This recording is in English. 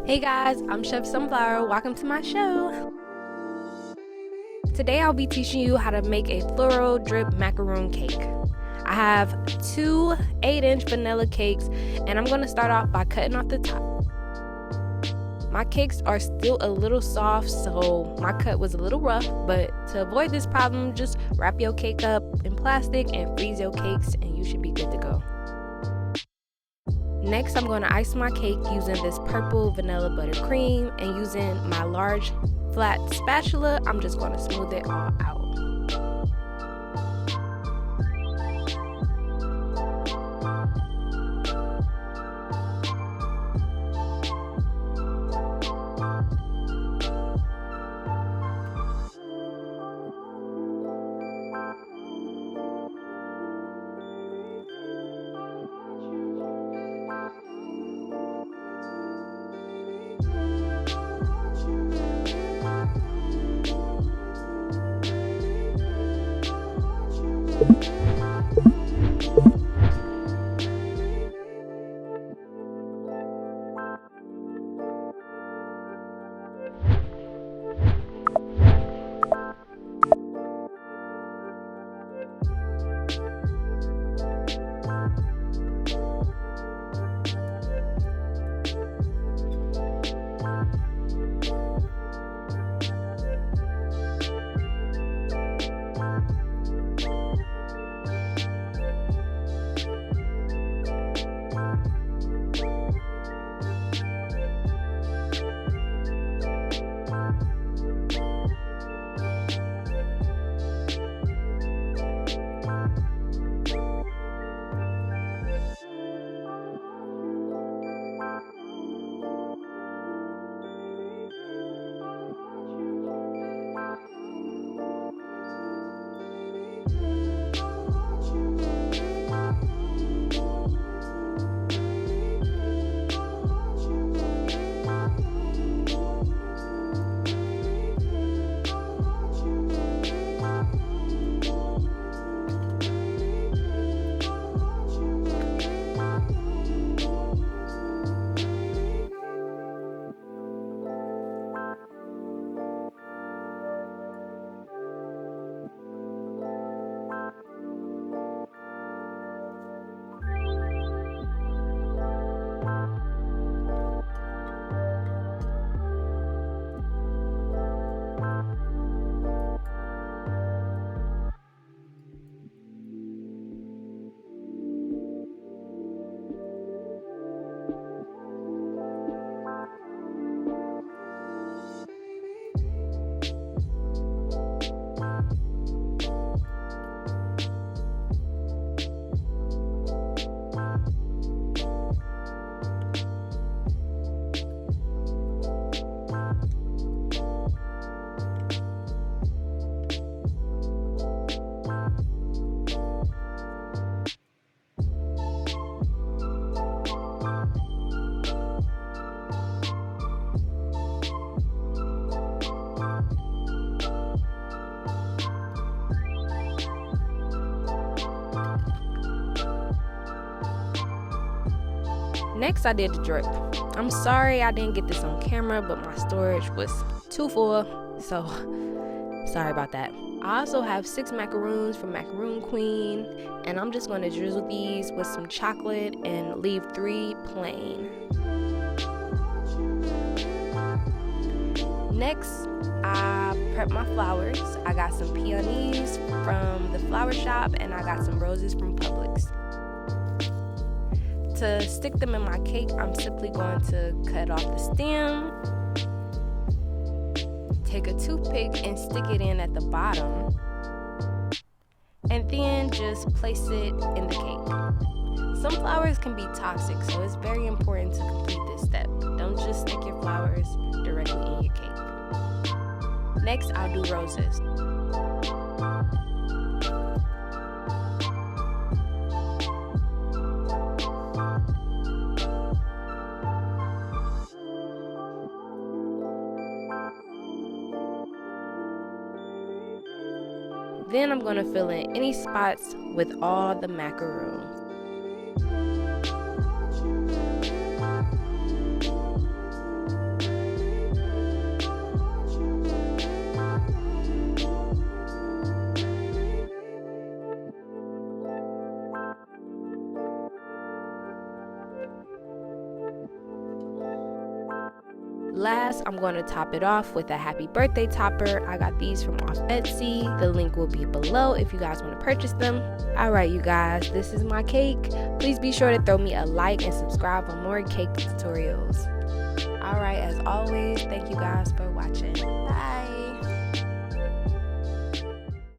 Hey guys, I'm Chef Sunflour. Welcome to my show. Today I'll be teaching you how to make a floral drip macaron cake. I have two 8-inch vanilla cakes and I'm going to start off by cutting off the top. My cakes are still a little soft, so my cut was a little rough, but to avoid this problem, just wrap your cake up in plastic and freeze your cakes and you should be good to go. Next, I'm going to ice my cake using this purple vanilla buttercream, and using my large flat spatula, I'm just going to smooth it all out. Next, I did the drip. I'm sorry I didn't get this on camera, but my storage was too full, so sorry about that. I also have 6 macaroons from Macaron Queen, and I'm just going to drizzle these with some chocolate and leave 3 plain. Next, I prep my flowers. I got some peonies from the flower shop, and I got some roses from Publix. To stick them in my cake, I'm simply going to cut off the stem, take a toothpick and stick it in at the bottom, and then just place it in the cake. Some flowers can be toxic, so it's very important to complete this step. Don't just stick your flowers directly in your cake. Next, I'll do roses. Then I'm going to fill in any spots with all the macarons. Last, I'm going to top it off with a happy birthday topper. I got these from off Etsy. The link will be below if you guys want to purchase them. Alright you guys, this is my cake. Please be sure to throw me a like and subscribe for more cake tutorials. Alright, as always, thank you guys for watching.